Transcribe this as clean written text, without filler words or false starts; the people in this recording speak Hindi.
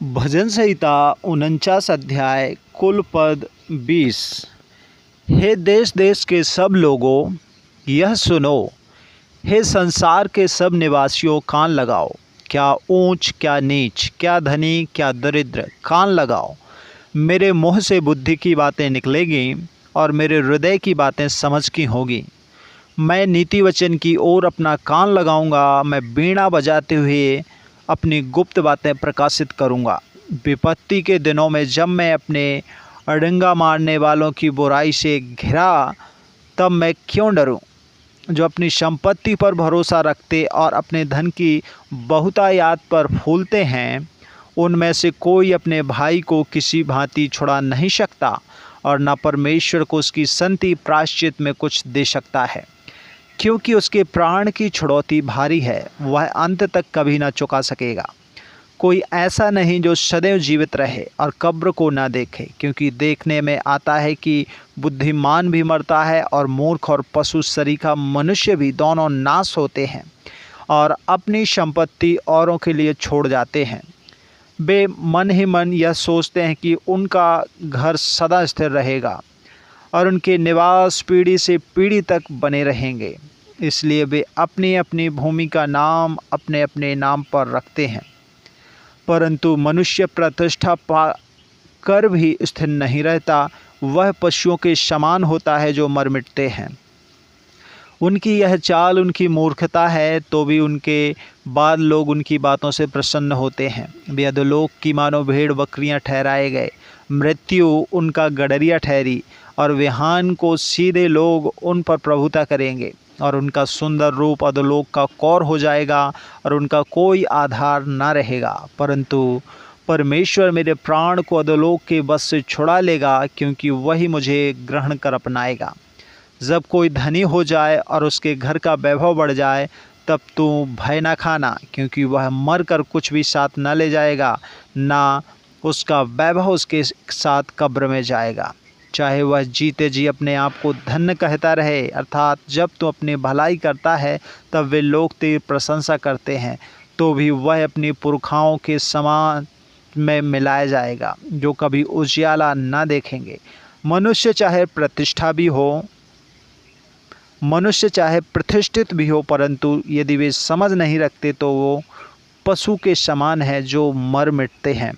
भजन संहिता 49 अध्याय कुल पद 20। हे देश देश के सब लोगों, यह सुनो। हे संसार के सब निवासियों, कान लगाओ। क्या ऊंच क्या नीच, क्या धनी क्या दरिद्र, कान लगाओ। मेरे मुँह से बुद्धि की बातें निकलेंगी और मेरे हृदय की बातें समझ की होगी। मैं नीति वचन की ओर अपना कान लगाऊंगा। मैं वीणा बजाते हुए अपनी गुप्त बातें प्रकाशित करूंगा। विपत्ति के दिनों में जब मैं अपने अड़ंगा मारने वालों की बुराई से घिरा, तब मैं क्यों डरूं? जो अपनी संपत्ति पर भरोसा रखते और अपने धन की बहुतायात पर फूलते हैं, उनमें से कोई अपने भाई को किसी भांति छुड़ा नहीं सकता और न परमेश्वर को उसकी संति प्रायश्चित में कुछ दे सकता है, क्योंकि उसके प्राण की छुड़ौती भारी है, वह अंत तक कभी न चुका सकेगा। कोई ऐसा नहीं जो सदैव जीवित रहे और कब्र को न देखे, क्योंकि देखने में आता है कि बुद्धिमान भी मरता है और मूर्ख और पशु सरीखा मनुष्य भी दोनों नाश होते हैं और अपनी संपत्ति औरों के लिए छोड़ जाते हैं। वे मन ही मन यह सोचते हैं कि उनका घर सदा स्थिर रहेगा और उनके निवास पीढ़ी से पीढ़ी तक बने रहेंगे, इसलिए वे अपनी अपनी भूमि का नाम अपने अपने नाम पर रखते हैं। परंतु मनुष्य प्रतिष्ठा पा कर भी स्थिर नहीं रहता, वह पशुओं के समान होता है जो मर मिटते हैं। उनकी यह चाल उनकी मूर्खता है, तो भी उनके बाद लोग उनकी बातों से प्रसन्न होते हैं। वे अधोलोक की मानो भेड़ बकरियां ठहराए गए, मृत्यु उनका गडरिया ठहरी और विहान को सीधे लोग उन पर प्रभुता करेंगे और उनका सुंदर रूप अधोलोक का कौर हो जाएगा और उनका कोई आधार न रहेगा। परंतु परमेश्वर मेरे प्राण को अधोलोक के बस से छुड़ा लेगा, क्योंकि वही मुझे ग्रहण कर अपनाएगा। जब कोई धनी हो जाए और उसके घर का वैभव बढ़ जाए, तब तू भय न खाना, क्योंकि वह मर कर कुछ भी साथ न ले जाएगा, ना उसका वैभव उसके साथ कब्र में जाएगा। चाहे वह जीते जी अपने आप को धन्य कहता रहे, अर्थात जब तू अपनी भलाई करता है तब वे लोग तेरी प्रशंसा करते हैं, तो भी वह अपनी पुरखाओं के समान में मिलाया जाएगा, जो कभी उजियाला न देखेंगे। मनुष्य चाहे प्रतिष्ठित भी हो, परंतु यदि वे समझ नहीं रखते तो वो पशु के समान है जो मर मिटते हैं।